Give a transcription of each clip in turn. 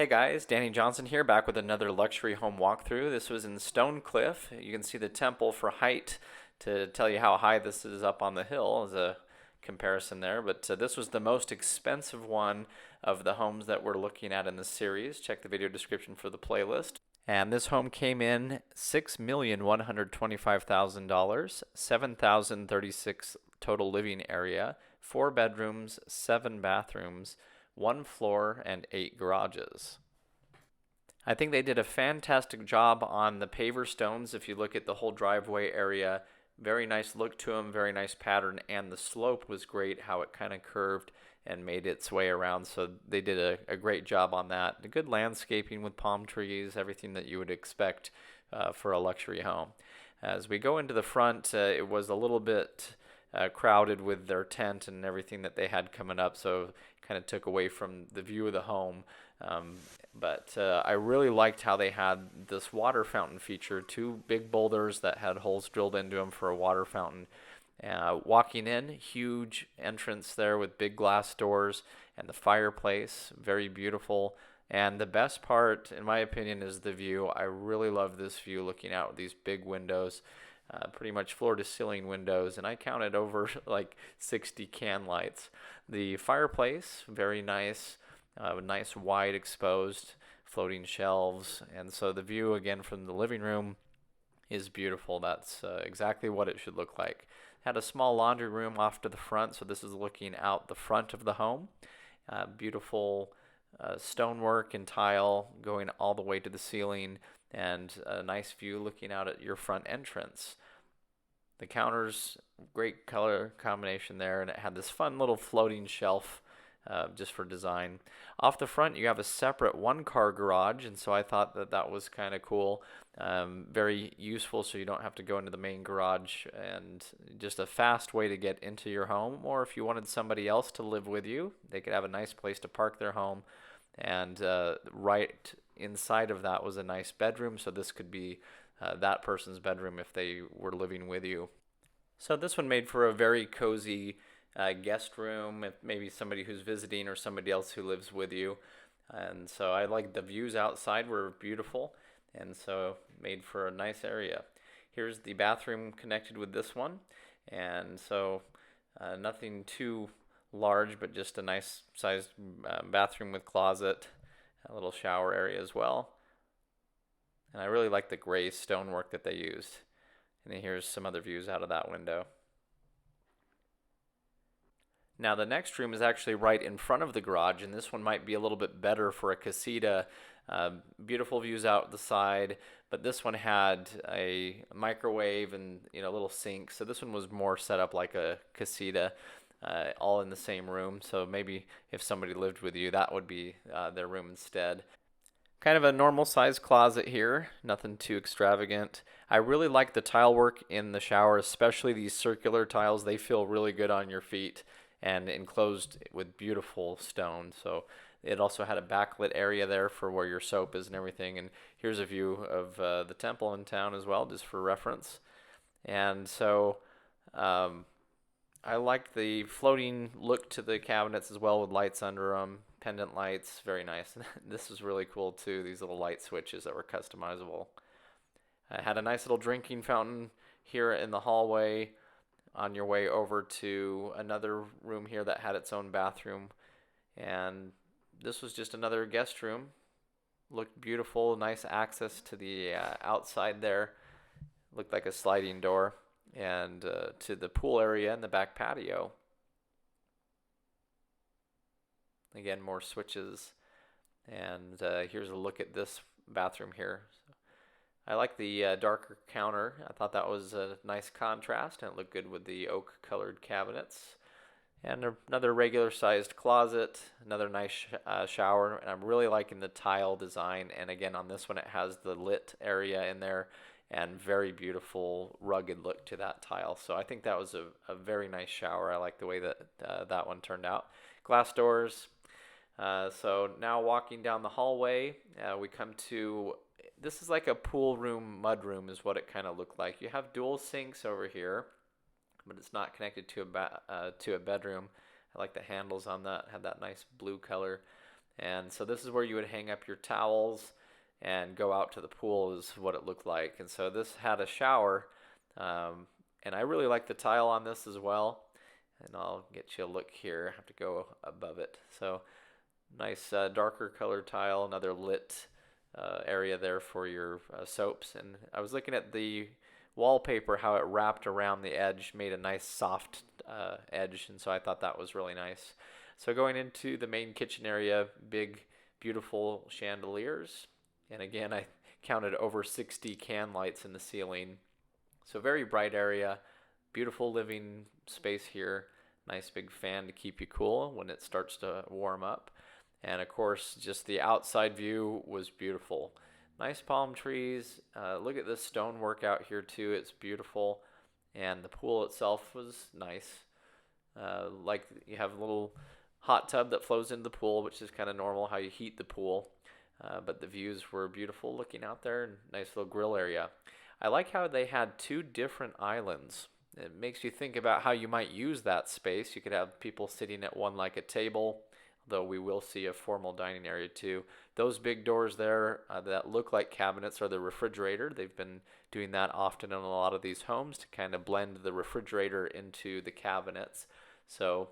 Hey guys, Danny Johnson here, back with another luxury home walkthrough. This was in Stone Cliff. You can see the temple for height to tell you how high this is up on the hill as a comparison there. But this was the most expensive one of the homes that we're looking at in the series. Check the video description for the playlist. And this home came in $6,125,000, 7,036 total living area, 4 bedrooms, 7 bathrooms, 1 floor, and 8 garages. I think they did a fantastic job on the paver stones. If you look at the whole driveway area, very nice look to them, very nice pattern, and the slope was great, how it kind of curved and made its way around. So they did a great job on that. The good landscaping with palm trees, everything that you would expect for a luxury home. As we go into the front, it was a little bit crowded with their tent and everything that they had coming up, so kind of took away from the view of the home. But I really liked how they had this water fountain feature, 2 big boulders that had holes drilled into them for a water fountain. Walking in, huge entrance there with big glass doors and the fireplace, very beautiful. And the best part, in my opinion, is the view. I really love this view looking out with these big windows. Pretty much floor to ceiling windows, and I counted over like 60 can lights. The fireplace, very nice, nice wide exposed floating shelves, and so the view again from the living room is beautiful. That's exactly what it should look like. Had a small laundry room off to the front, so this is looking out the front of the home. Beautiful stonework and tile going all the way to the ceiling, and a nice view looking out at your front entrance. The counters, great color combination there, and it had this fun little floating shelf just for design. Off the front, you have a separate 1-car garage, and so I thought that that was kind of cool. Very useful, so you don't have to go into the main garage, and just a fast way to get into your home. Or if you wanted somebody else to live with you, they could have a nice place to park their home. And right inside of that was a nice bedroom, so this could be that person's bedroom if they were living with you. So this one made for a very cozy guest room, if maybe somebody who's visiting or somebody else who lives with you. And so I like the views outside were beautiful, and so made for a nice area. Here's the bathroom connected with this one, and so nothing too large, but just a nice sized bathroom with closet, a little shower area as well. And I really like the gray stonework that they used. And then here's some other views out of that window. Now the next room is actually right in front of the garage, and this one might be a little bit better for a casita. Beautiful views out the side, but this one had a microwave and a little sink, so this one was more set up like a casita. All in the same room, so maybe if somebody lived with you, that would be their room instead. Kind of a normal size closet here, nothing too extravagant. I really like the tile work in the shower, especially these circular tiles. They feel really good on your feet and enclosed with beautiful stone. So it also had a backlit area there for where your soap is and everything. And here's a view of the temple in town as well, just for reference. And so I like the floating look to the cabinets as well with lights under them, pendant lights, very nice. This is really cool too, these little light switches that were customizable. I had a nice little drinking fountain here in the hallway on your way over to another room here that had its own bathroom. And this was just another guest room. Looked beautiful, nice access to the outside there. Looked like a sliding door. And to the pool area and the back patio. Again, more switches. And here's a look at this bathroom here. I like the darker counter. I thought that was a nice contrast, and it looked good with the oak colored cabinets. And another regular sized closet, another nice shower, and I'm really liking the tile design. And again, on this one it has the lit area in there, and very beautiful rugged look to that tile. So I think that was a very nice shower. I like the way that that one turned out. Glass doors. So now walking down the hallway, we come to, this is like a pool room, mud room is what it kind of looked like. You have dual sinks over here, but it's not connected to a bedroom. I like the handles on that, had that nice blue color. And so this is where you would hang up your towels and go out to the pool is what it looked like. And so this had a shower, and I really like the tile on this as well. And I'll get you a look here. I have to go above it. So nice darker color tile, another lit area there for your soaps. And I was looking at the wallpaper, how it wrapped around the edge, made a nice soft edge, and so I thought that was really nice. So going into the main kitchen area, big, beautiful chandeliers. And again, I counted over 60 can lights in the ceiling. So very bright area, beautiful living space here. Nice big fan to keep you cool when it starts to warm up. And of course, just the outside view was beautiful. Nice palm trees. Look at this stonework out here too. It's beautiful. And the pool itself was nice. Like you have a little hot tub that flows into the pool, which is kind of normal how you heat the pool. But the views were beautiful looking out there. Nice little grill area. I like how they had two different islands. It makes you think about how you might use that space. You could have people sitting at one like a table, though we will see a formal dining area too. Those big doors there that look like cabinets are the refrigerator. They've been doing that often in a lot of these homes to kind of blend the refrigerator into the cabinets. So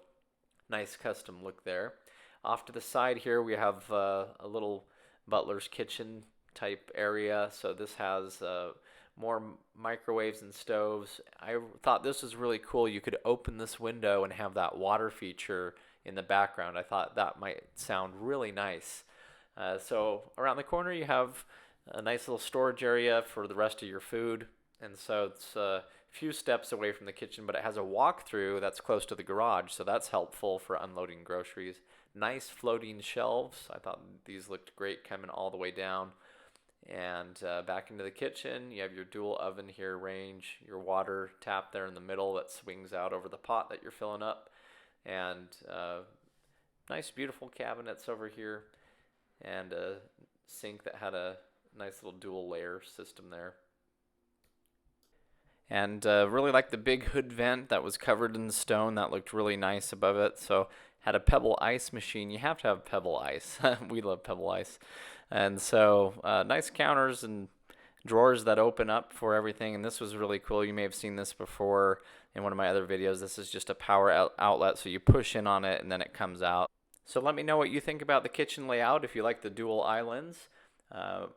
nice custom look there. Off to the side here we have a little butler's kitchen type area. So this has more microwaves and stoves. I thought this was really cool. You could open this window and have that water feature in the background. I thought that might sound really nice. So around the corner you have a nice little storage area for the rest of your food. And so it's a few steps away from the kitchen, but it has a walkthrough that's close to the garage. So that's helpful for unloading groceries. Nice floating shelves. I thought these looked great coming all the way down. And back into the kitchen, you have your dual oven here, range, your water tap there in the middle that swings out over the pot that you're filling up. And nice beautiful cabinets over here, and a sink that had a nice little dual layer system there. And really like the big hood vent that was covered in stone. That looked really nice above it. So had a pebble ice machine. You have to have pebble ice. We love pebble ice. And so nice counters and drawers that open up for everything. And this was really cool. You may have seen this before in one of my other videos. This is just a power outlet. So you push in on it and then it comes out. So let me know what you think about the kitchen layout if you like the dual islands.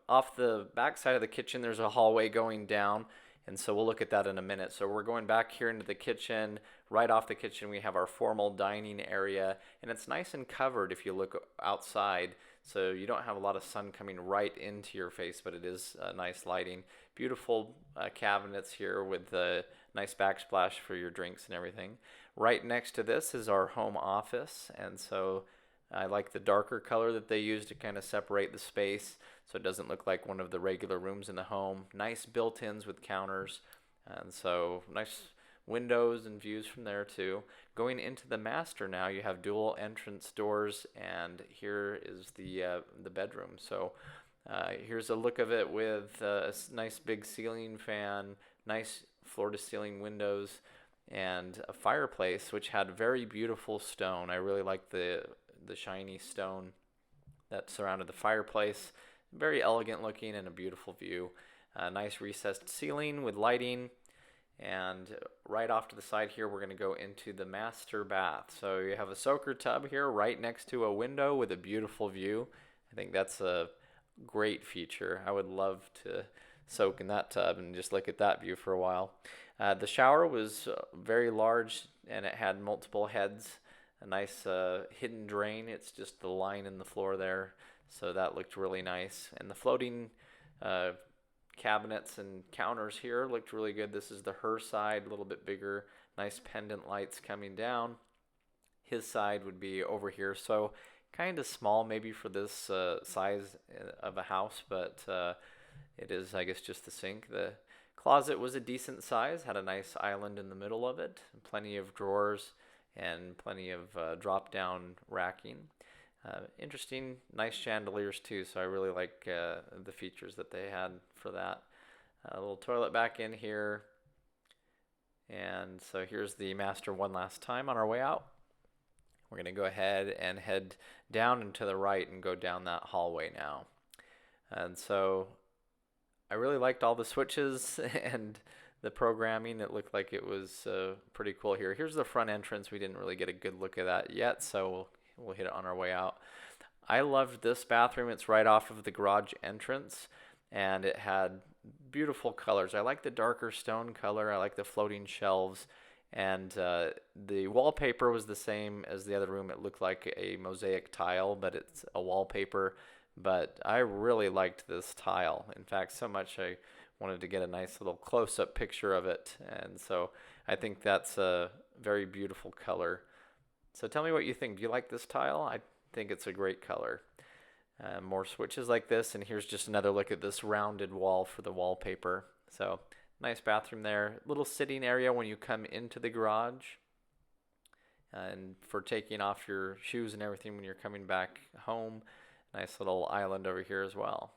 Off the back side of the kitchen, there's a hallway going down. And so we'll look at that in a minute. So we're going back here into the kitchen. Right off the kitchen, we have our formal dining area. And it's nice and covered if you look outside. So you don't have a lot of sun coming right into your face, but it is nice lighting. Beautiful cabinets here with a nice backsplash for your drinks and everything. Right next to this is our home office. And so I like the darker color that they use to kind of separate the space so it doesn't look like one of the regular rooms in the home. Nice built-ins with counters, and so nice windows and views from there too. Going into the master now, you have dual entrance doors, and here is the bedroom. So here's a look of it with a nice big ceiling fan, nice floor-to-ceiling windows, and a fireplace which had very beautiful stone. I really like the shiny stone that surrounded the fireplace. Very elegant looking and a beautiful view. Nice recessed ceiling with lighting. And right off to the side here, we're going to go into the master bath. So you have a soaker tub here right next to a window with a beautiful view. I think that's a great feature. I would love to soak in that tub and just look at that view for a while. The shower was very large and it had multiple heads. A nice hidden drain. It's just the line in the floor there. So that looked really nice. And the floating cabinets and counters here looked really good. This is the her side, a little bit bigger. Nice pendant lights coming down. His side would be over here. So kind of small maybe for this size of a house, but it is, I guess, just the sink. The closet was a decent size, had a nice island in the middle of it, plenty of drawers, and plenty of drop-down racking. Interesting, nice chandeliers too, so I really like the features that they had for that. A little toilet back in here. And so here's the master one last time on our way out. We're going to go ahead and head down and to the right and go down that hallway now. And so I really liked all the switches and the programming. It looked like it was pretty cool here. Here's the front entrance. We didn't really get a good look at that yet, so we'll hit it on our way out. I loved this bathroom. It's right off of the garage entrance, and it had beautiful colors. I like the darker stone color. I like the floating shelves, and the wallpaper was the same as the other room. It looked like a mosaic tile, but it's a wallpaper. But I really liked this tile. In fact, so much I wanted to get a nice little close-up picture of it, and so I think that's a very beautiful color. So tell me what you think. Do you like this tile? I think it's a great color. More switches like this, and here's just another look at this rounded wall for the wallpaper. So nice bathroom there. Little sitting area when you come into the garage, and for taking off your shoes and everything when you're coming back home. Nice little island over here as well.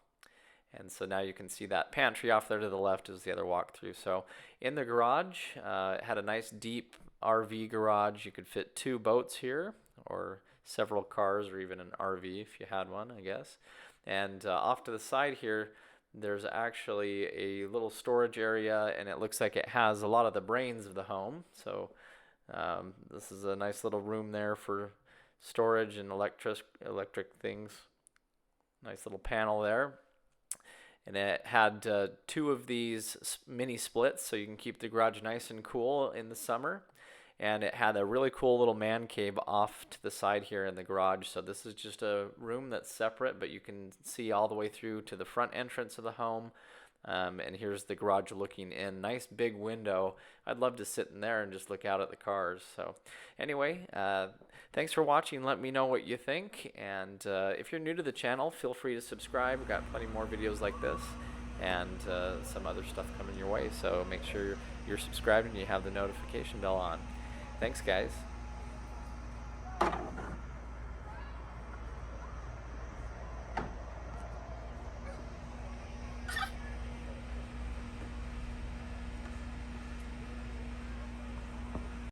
And so now you can see that pantry off there to the left is the other walkthrough. So in the garage, it had a nice deep RV garage. You could fit 2 boats here, or several cars, or even an RV if you had one, I guess. And off to the side here, there's actually a little storage area, and it looks like it has a lot of the brains of the home. So this is a nice little room there for storage and electric things. Nice little panel there. And it had 2 of these mini splits, so you can keep the garage nice and cool in the summer. And it had a really cool little man cave off to the side here in the garage. So this is just a room that's separate, but you can see all the way through to the front entrance of the home. And here's the garage looking in. Nice big window. I'd love to sit in there and just look out at the cars. So anyway, thanks for watching. Let me know what you think. And if you're new to the channel, feel free to subscribe. We've got plenty more videos like this and some other stuff coming your way. So make sure you're subscribed and you have the notification bell on. Thanks, guys.